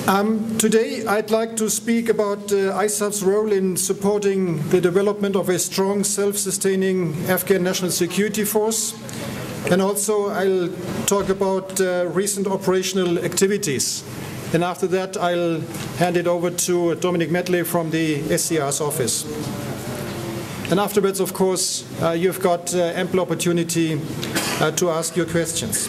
Today I'd like to speak about ISAF's role in supporting the development of a strong, self-sustaining Afghan national security force, and also I'll talk about recent operational activities. And after that I'll hand it over to Dominic Medley from the SCR's office. And afterwards, of course, you've got ample opportunity to ask your questions.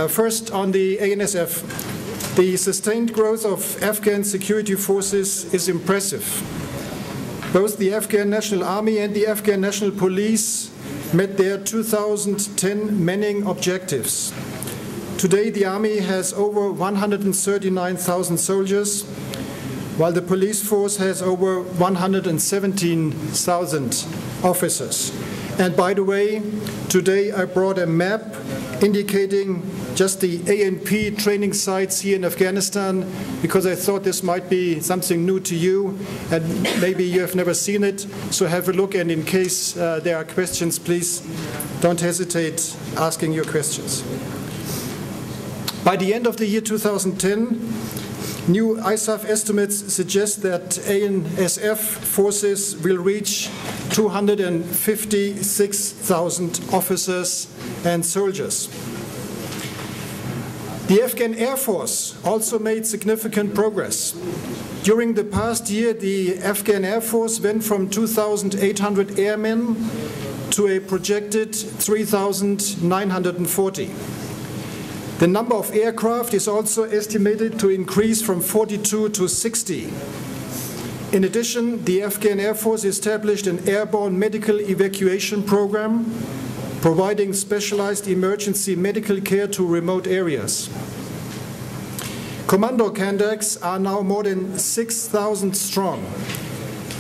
First, on the ANSF. The sustained growth of Afghan security forces is impressive. Both the Afghan National Army and the Afghan National Police met their 2010 manning objectives. Today, the Army has over 139,000 soldiers, while the police force has over 117,000 officers. And by the way, today I brought a map indicating just the ANP training sites here in Afghanistan, because I thought this might be something new to you, and maybe you have never seen it. So have a look, and in case there are questions, please don't hesitate asking your questions. By the end of the year 2010, new ISAF estimates suggest that ANSF forces will reach 256,000 officers and soldiers. The Afghan Air Force also made significant progress. During the past year, the Afghan Air Force went from 2,800 airmen to a projected 3,940. The number of aircraft is also estimated to increase from 42 to 60. In addition, the Afghan Air Force established an airborne medical evacuation program, providing specialized emergency medical care to remote areas. Commando cadets are now more than 6,000 strong.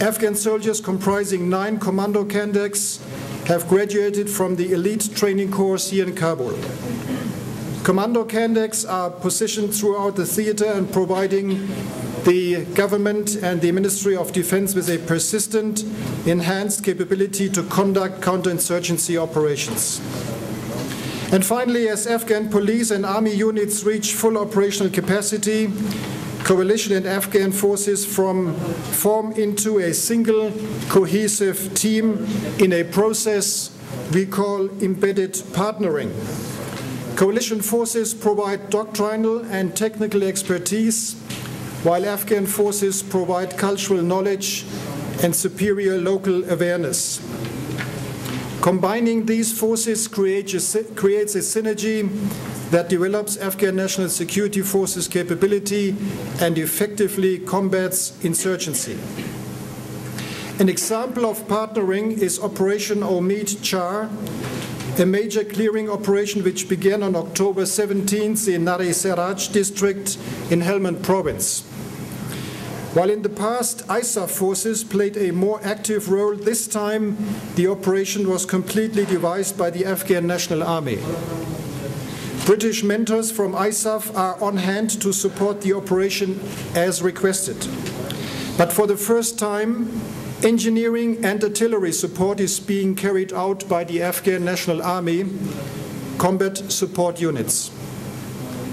Afghan soldiers comprising 9 commando cadets have graduated from the elite training course here in Kabul. Commando cadets are positioned throughout the theater and providing the government and the Ministry of Defense with a persistent, enhanced capability to conduct counterinsurgency operations. And finally, as Afghan police and army units reach full operational capacity, coalition and Afghan forces form into a single, cohesive team in a process we call embedded partnering. Coalition forces provide doctrinal and technical expertise, while Afghan forces provide cultural knowledge and superior local awareness. Combining these forces creates a synergy that develops Afghan National Security Forces capability and effectively combats insurgency. An example of partnering is Operation Omid Char, a major clearing operation which began on October 17th in Nari-Seraj district in Helmand province. While in the past ISAF forces played a more active role, this time the operation was completely devised by the Afghan National Army. British mentors from ISAF are on hand to support the operation as requested. But for the first time, engineering and artillery support is being carried out by the Afghan National Army combat support units.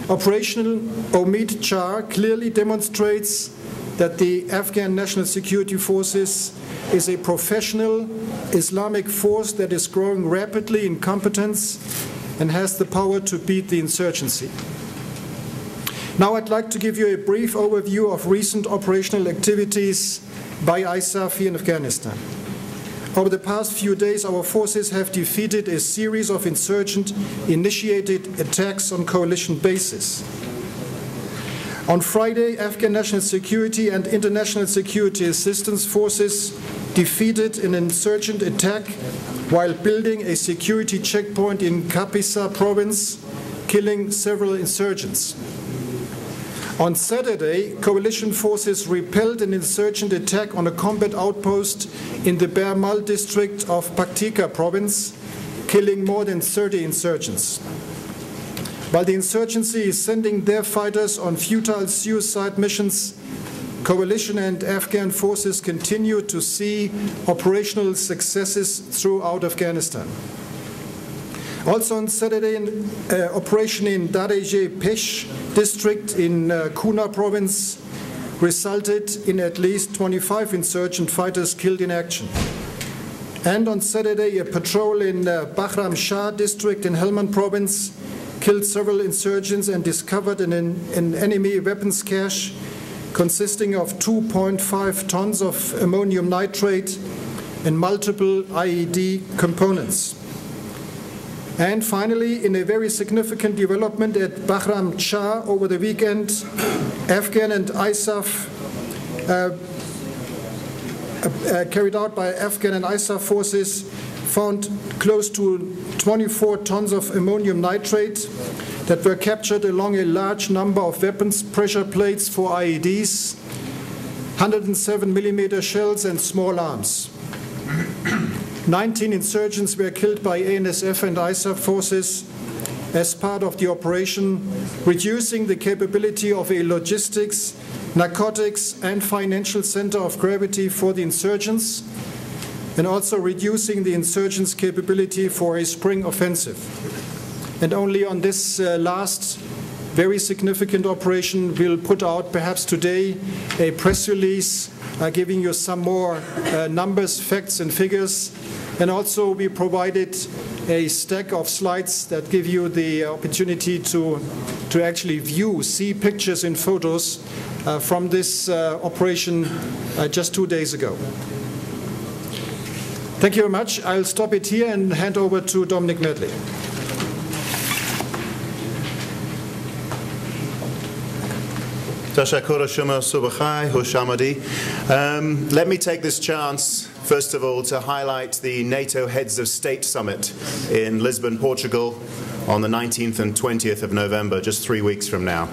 Operational Omid Char clearly demonstrates that the Afghan National Security Forces is a professional Islamic force that is growing rapidly in competence and has the power to beat the insurgency. Now I'd like to give you a brief overview of recent operational activities by ISAF here in Afghanistan. Over the past few days, our forces have defeated a series of insurgent-initiated attacks on coalition bases. On Friday, Afghan National Security and International Security Assistance Forces defeated an insurgent attack while building a security checkpoint in Kapisa province, killing several insurgents. On Saturday, coalition forces repelled an insurgent attack on a combat outpost in the Bermal district of Paktika province, killing more than 30 insurgents. While the insurgency is sending their fighters on futile suicide missions, coalition and Afghan forces continue to see operational successes throughout Afghanistan. Also on Saturday, an operation in Dareje-Pesh district in Kuna province resulted in at least 25 insurgent fighters killed in action. And on Saturday, a patrol in Bahram Shah district in Helmand province killed several insurgents and discovered an enemy weapons cache consisting of 2.5 tons of ammonium nitrate and multiple IED components. And finally, in a very significant development at Bahram Shah over the weekend, Afghan and ISAF carried out by Afghan and ISAF forces found close to 24 tons of ammonium nitrate that were captured along a large number of weapons pressure plates for IEDs, 107mm shells and small arms. 19 insurgents were killed by ANSF and ISAF forces as part of the operation, reducing the capability of a logistics, narcotics and financial center of gravity for the insurgents, and also reducing the insurgents' capability for a spring offensive. And only on this last very significant operation we'll put out perhaps today a press release giving you some more numbers, facts and figures. And also we provided a stack of slides that give you the opportunity to actually see pictures and photos from this operation just 2 days ago. Thank you very much. I'll stop it here and hand over to Dominic Medley. Let me take this chance, first of all, to highlight the NATO Heads of State Summit in Lisbon, Portugal, on the 19th and 20th of November, just 3 weeks from now.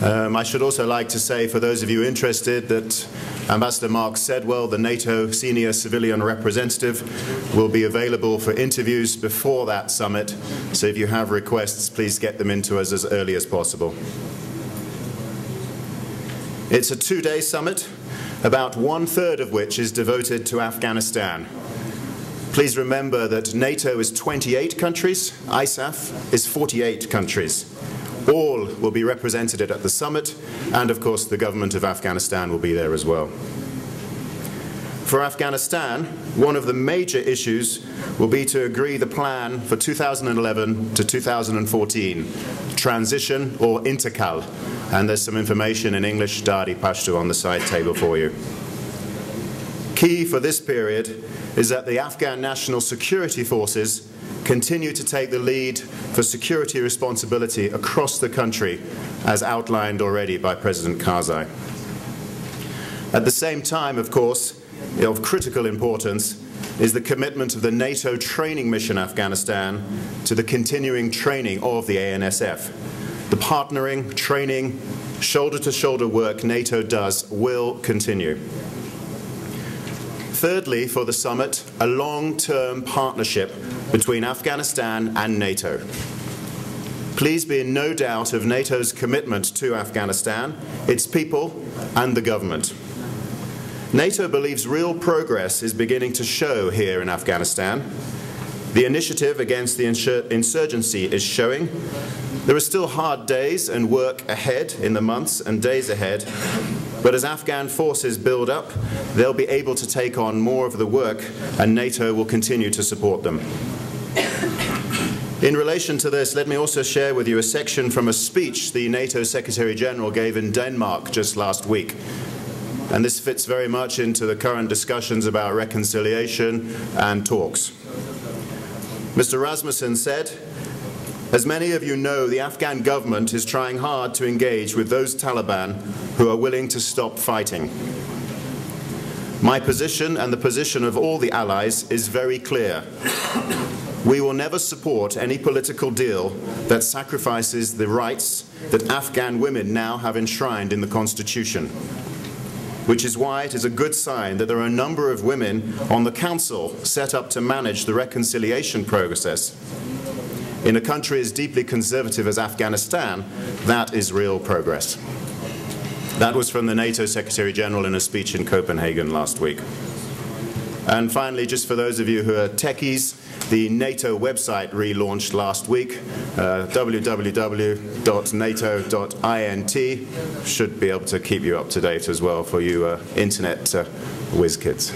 I should also like to say, for those of you interested, that Ambassador Mark Sedwell, the NATO senior civilian representative, will be available for interviews before that summit. So if you have requests, please get them into us as early as possible. It's a 2-day summit, about 1/3 of which is devoted to Afghanistan. Please remember that NATO is 28 countries, ISAF is 48 countries. All will be represented at the summit, and of course the government of Afghanistan will be there as well. For Afghanistan, one of the major issues will be to agree the plan for 2011 to 2014, transition or intercal, and there's some information in English, Dari Pashto, on the side table for you. Key for this period is that the Afghan National Security Forces continue to take the lead for security responsibility across the country, as outlined already by President Karzai. At the same time, of course, of critical importance is the commitment of the NATO training mission Afghanistan to the continuing training of the ANSF. The partnering, training, shoulder-to-shoulder work NATO does will continue. Thirdly, for the summit, a long-term partnership between Afghanistan and NATO. Please be in no doubt of NATO's commitment to Afghanistan, its people, and the government. NATO believes real progress is beginning to show here in Afghanistan. The initiative against the insurgency is showing. There are still hard days and work ahead in the months and days ahead, but as Afghan forces build up, they'll be able to take on more of the work, and NATO will continue to support them. In relation to this, let me also share with you a section from a speech the NATO Secretary General gave in Denmark just last week. And this fits very much into the current discussions about reconciliation and talks. Mr. Rasmussen said, "As many of you know, the Afghan government is trying hard to engage with those Taliban who are willing to stop fighting. My position and the position of all the allies is very clear. We will never support any political deal that sacrifices the rights that Afghan women now have enshrined in the Constitution, which is why it is a good sign that there are a number of women on the Council set up to manage the reconciliation process. In a country as deeply conservative as Afghanistan, that is real progress." That was from the NATO Secretary General in a speech in Copenhagen last week. And finally, just for those of you who are techies, the NATO website relaunched last week, www.nato.int, should be able to keep you up to date as well for you internet whiz kids.